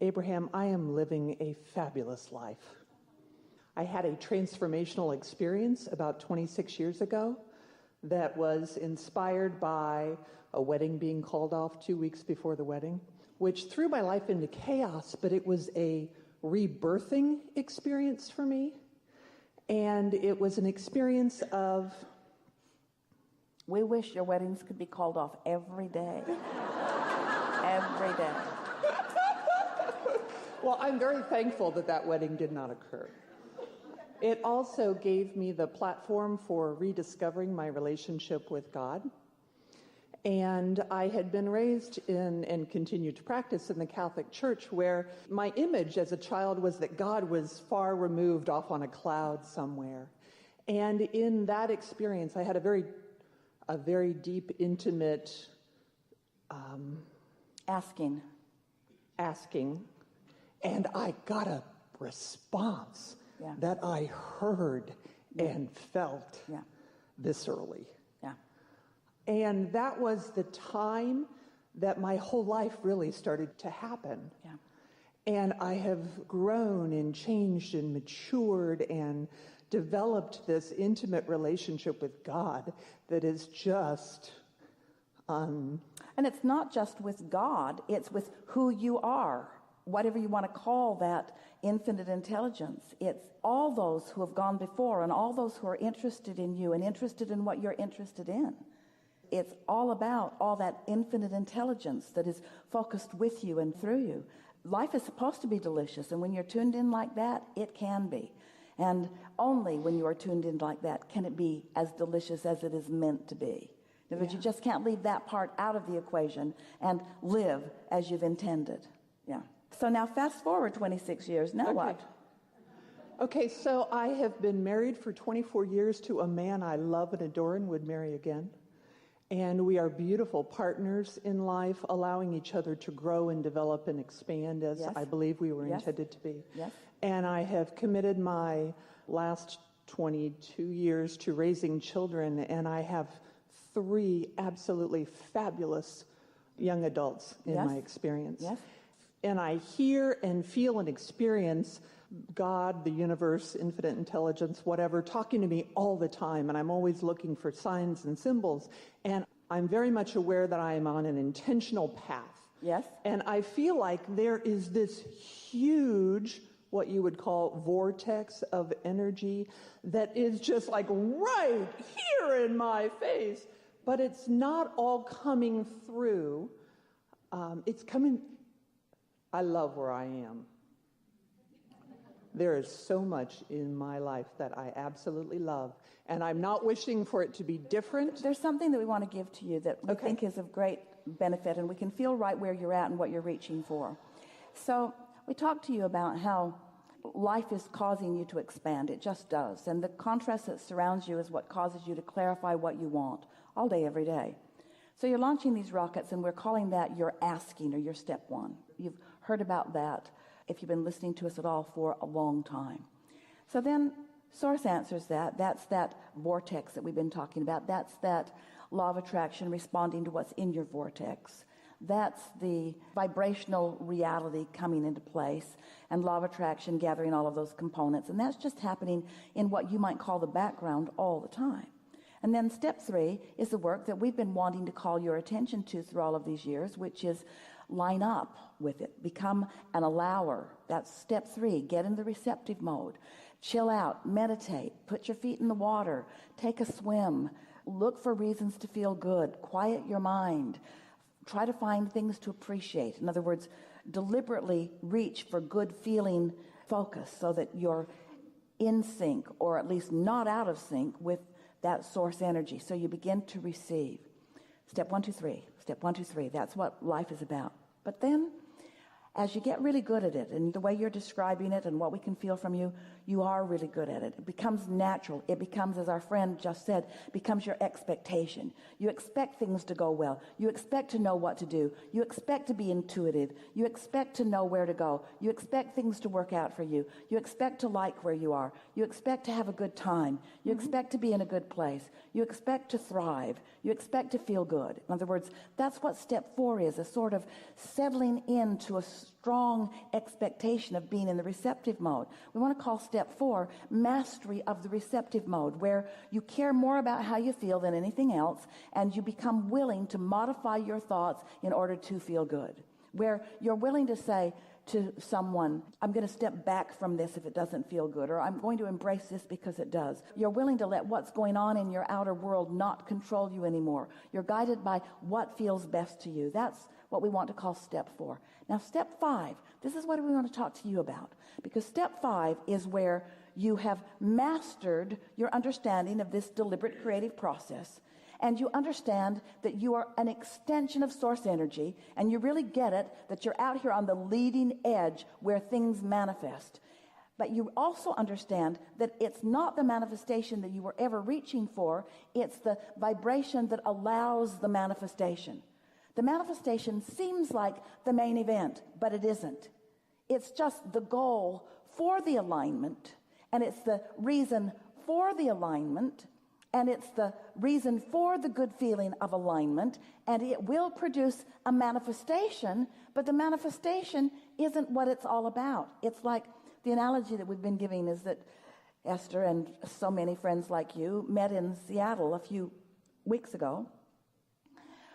Abraham, I am living a fabulous life. I had a transformational experience about 26 years ago that was inspired by a wedding being called off 2 weeks before the wedding, which threw my life into chaos, but it was a rebirthing experience for me. And it was an experience of... We wish your weddings could be called off every day. Every day. Well, I'm very thankful that that wedding did not occur. It also gave me the platform for rediscovering my relationship with God. And I had been raised in and continued to practice in the Catholic Church, where my image as a child was that God was far removed off on a cloud somewhere. And in that experience, I had a very deep, intimate asking. And I got a response that I heard and felt viscerally. Yeah. And that was the time that my whole life really started to happen. Yeah. And I have grown and changed and matured and developed this intimate relationship with God that is just... And it's not just with God, it's with who you are. Whatever you want to call that infinite intelligence. It's all those who have gone before and all those who are interested in you and interested in what you're interested in. It's all about all that infinite intelligence that is focused with you and through you. Life is supposed to be delicious, and when you're tuned in like that, it can be. And only when you are tuned in like that can it be as delicious as it is meant to be. In other words, you just can't leave that part out of the equation and live as you've intended. Yeah. So now fast forward 26 years. Now what? Okay, so I have been married for 24 years to a man I love and adore and would marry again. And we are beautiful partners in life, allowing each other to grow and develop and expand as I believe we were intended to be. Yes. And I have committed my last 22 years to raising children, and I have 3 absolutely fabulous young adults in my experience. Yes. And I hear and feel and experience God, the universe, infinite intelligence, whatever, talking to me all the time. And I'm always looking for signs and symbols. And I'm very much aware that I am on an intentional path. Yes. And I feel like there is this huge, what you would call vortex of energy that is just like right here in my face. But it's not all coming through. It's coming... I love where I am. There is so much in my life that I absolutely love, and I'm not wishing for it to be different. There's something that we want to give to you that we think is of great benefit, and we can feel right where you're at and what you're reaching for. So we talked to you about how life is causing you to expand. It just does. And the contrast that surrounds you is what causes you to clarify what you want all day, every day. So you're launching these rockets, and we're calling that your asking or your step 1. You've heard about that if you've been listening to us at all for a long time. So then Source answers that. That's that vortex that we've been talking about. That's that law of attraction responding to what's in your vortex. That's the vibrational reality coming into place, and law of attraction gathering all of those components. And that's just happening in what you might call the background all the time. And then step 3 is the work that we've been wanting to call your attention to through all of these years, which is line up with it. Become an allower. That's step 3. Get in the receptive mode. Chill out. Meditate. Put your feet in the water. Take a swim. Look for reasons to feel good. Quiet your mind. Try to find things to appreciate. In other words, deliberately reach for good feeling focus so that you're in sync, or at least not out of sync, with that source energy. So you begin to receive. Step 1, 2, 3. Step 1, 2, 3. That's what life is about. But then, as you get really good at it, and the way you're describing it and what we can feel from you, you are really good at it. It becomes natural. It becomes, as our friend just said, becomes your expectation. You expect things to go well. You expect to know what to do. You expect to be intuitive. You expect to know where to go. You expect things to work out for you. You expect to like where you are. You expect to have a good time. You expect to be in a good place. You expect to thrive. You expect to feel good. In other words, that's what step 4 is, a sort of settling into a strong expectation of being in the receptive mode. We want to call step 4 mastery of the receptive mode, where you care more about how you feel than anything else, and you become willing to modify your thoughts in order to feel good. Where you're willing to say to someone, I'm going to step back from this if it doesn't feel good, or I'm going to embrace this because it does. You're willing to let what's going on in your outer world not control you anymore. You're guided by what feels best to you. That's what we want to call step 4. Now, step 5, this is what we want to talk to you about, because step 5 is where you have mastered your understanding of this deliberate creative process, and you understand that you are an extension of source energy, and you really get it, that you're out here on the leading edge where things manifest. But you also understand that it's not the manifestation that you were ever reaching for, it's the vibration that allows the manifestation. The manifestation seems like the main event, but it isn't. It's just the goal for the alignment, and it's the reason for the alignment, and it's the reason for the good feeling of alignment, and it will produce a manifestation, but the manifestation isn't what it's all about. It's like the analogy that we've been giving is that Esther and so many friends like you met in Seattle a few weeks ago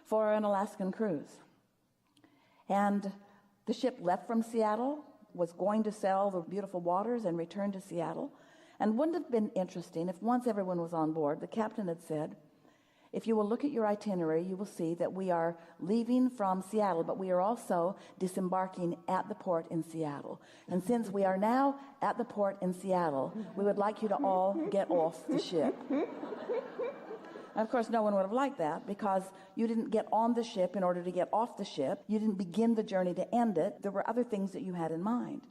for an Alaskan cruise. And the ship left from Seattle, was going to sail the beautiful waters and return to Seattle. And wouldn't it have been interesting if once everyone was on board, the captain had said, if you will look at your itinerary, you will see that we are leaving from Seattle, but we are also disembarking at the port in Seattle. And since we are now at the port in Seattle, we would like you to all get off the ship. And of course, no one would have liked that, because you didn't get on the ship in order to get off the ship. You didn't begin the journey to end it. There were other things that you had in mind.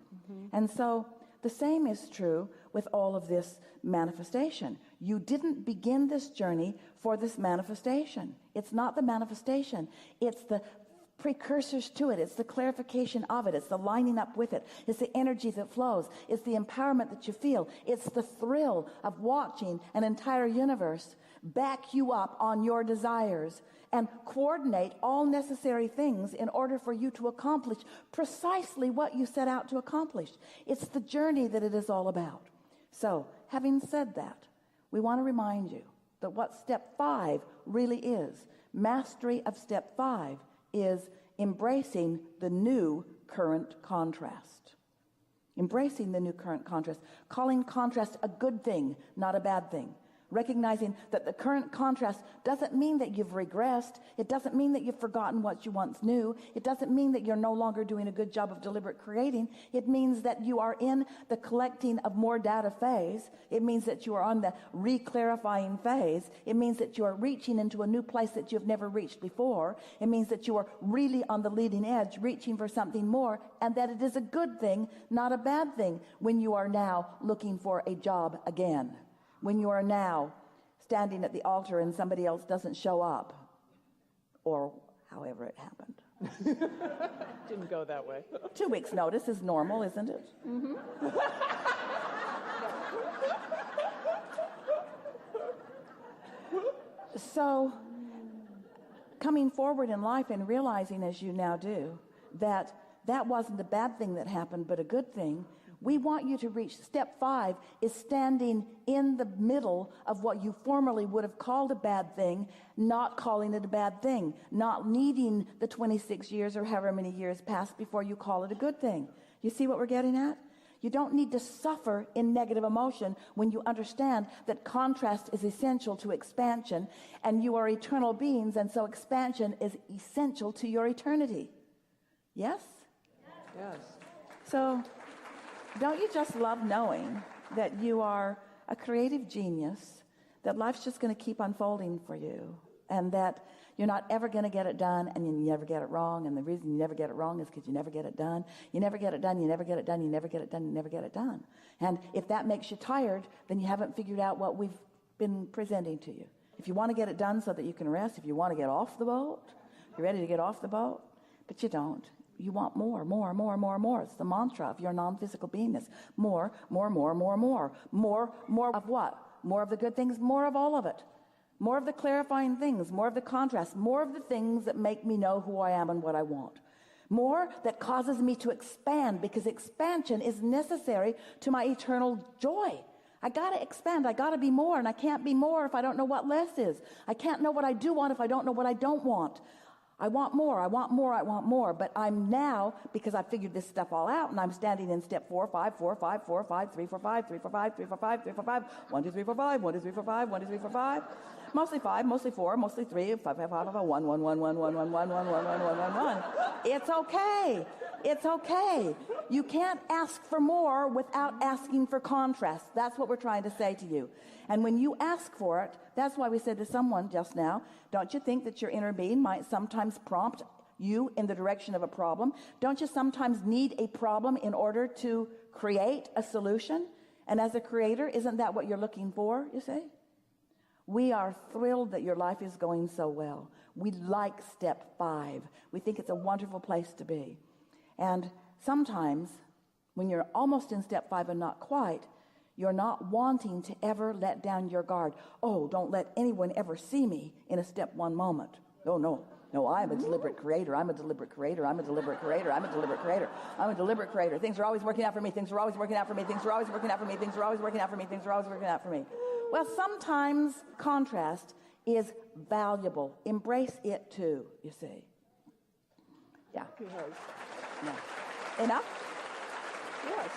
And so the same is true with all of this manifestation. You didn't begin this journey for this manifestation. It's not the manifestation. It's the precursors to it. It's the clarification of it. It's the lining up with it. It's the energy that flows. It's the empowerment that you feel. It's the thrill of watching an entire universe back you up on your desires and coordinate all necessary things in order for you to accomplish precisely what you set out to accomplish. It's the journey that it is all about. So, having said that, we want to remind you that what step 5 really is, mastery of step 5, is embracing the new current contrast. Embracing the new current contrast. Calling contrast a good thing, not a bad thing. Recognizing that the current contrast doesn't mean that you've regressed. It doesn't mean that you've forgotten what you once knew. It doesn't mean that you're no longer doing a good job of deliberate creating. It means that you are in the collecting of more data phase. It means that you are on the re-clarifying phase. It means that you are reaching into a new place that you've never reached before. It means that you are really on the leading edge, reaching for something more, and that it is a good thing, not a bad thing, when you are now looking for a job again. When you are now standing at the altar and somebody else doesn't show up, or however it happened. Didn't go that way. 2 weeks' notice is normal, isn't it? Mm-hmm. So, coming forward in life and realizing, as you now do, that that wasn't a bad thing that happened, but a good thing, we want you to reach step 5 is standing in the middle of what you formerly would have called a bad thing, not calling it a bad thing, not needing the 26 years or however many years passed before you call it a good thing. You see what we're getting at? You don't need to suffer in negative emotion when you understand that contrast is essential to expansion, and you are eternal beings, and so expansion is essential to your eternity. Yes? Yes. So, don't you just love knowing that you are a creative genius, that life's just going to keep unfolding for you, and that you're not ever going to get it done, and you never get it wrong, and the reason you never get it wrong is because you never get it done. You never get it done, you never get it done, you never get it done, you never get it done. And if that makes you tired, then you haven't figured out what we've been presenting to you. If you want to get it done so that you can rest, if you want to get off the boat, you're ready to get off the boat, but you don't. You want more, more, more, more, more. It's the mantra of your non-physical beingness. More, more, more, more, more. More, more of what? More of the good things, more of all of it. More of the clarifying things, more of the contrast, more of the things that make me know who I am and what I want. More that causes me to expand, because expansion is necessary to my eternal joy. I got to expand. I got to be more, and I can't be more if I don't know what less is. I can't know what I do want if I don't know what I don't want. I want more, I want more, I want more. But I'm now, because I figured this stuff all out, and I'm standing in step 4, 5, 4, 5, 4, 5, 3, 4, 5, 3, 4, 5, 3, 4, 5, 3, 4, 5, 1, 2, 3, 4, 5, 1, 2, 3, 4, 5, 1, 2, 3, 4, 5. Mostly 5, mostly 4, mostly 3, 5, 5, 5, 1, 1, 1, 1, 1, 1, 1, 1, 1, 1, 1, 1. It's okay. It's okay. You can't ask for more without asking for contrast. That's what we're trying to say to you. And when you ask for it, that's why we said to someone just now, don't you think that your inner being might sometimes prompt you in the direction of a problem? Don't you sometimes need a problem in order to create a solution? And as a creator, isn't that what you're looking for, you say? We are thrilled that your life is going so well. We like step 5. We think it's a wonderful place to be. And sometimes, when you're almost in step 5 and not quite, you're not wanting to ever let down your guard. Oh, don't let anyone ever see me in a step 1 moment. Oh, no. No, I'm a deliberate creator. I'm a deliberate creator. I'm a deliberate creator. I'm a deliberate creator. I'm a deliberate creator. Things are always working out for me. Things are always working out for me. Things are always working out for me. Things are always working out for me. Things are always working out for me. Well, sometimes contrast is valuable. Embrace it too, you see. Yeah. Yes. Yeah. Enough? Yes.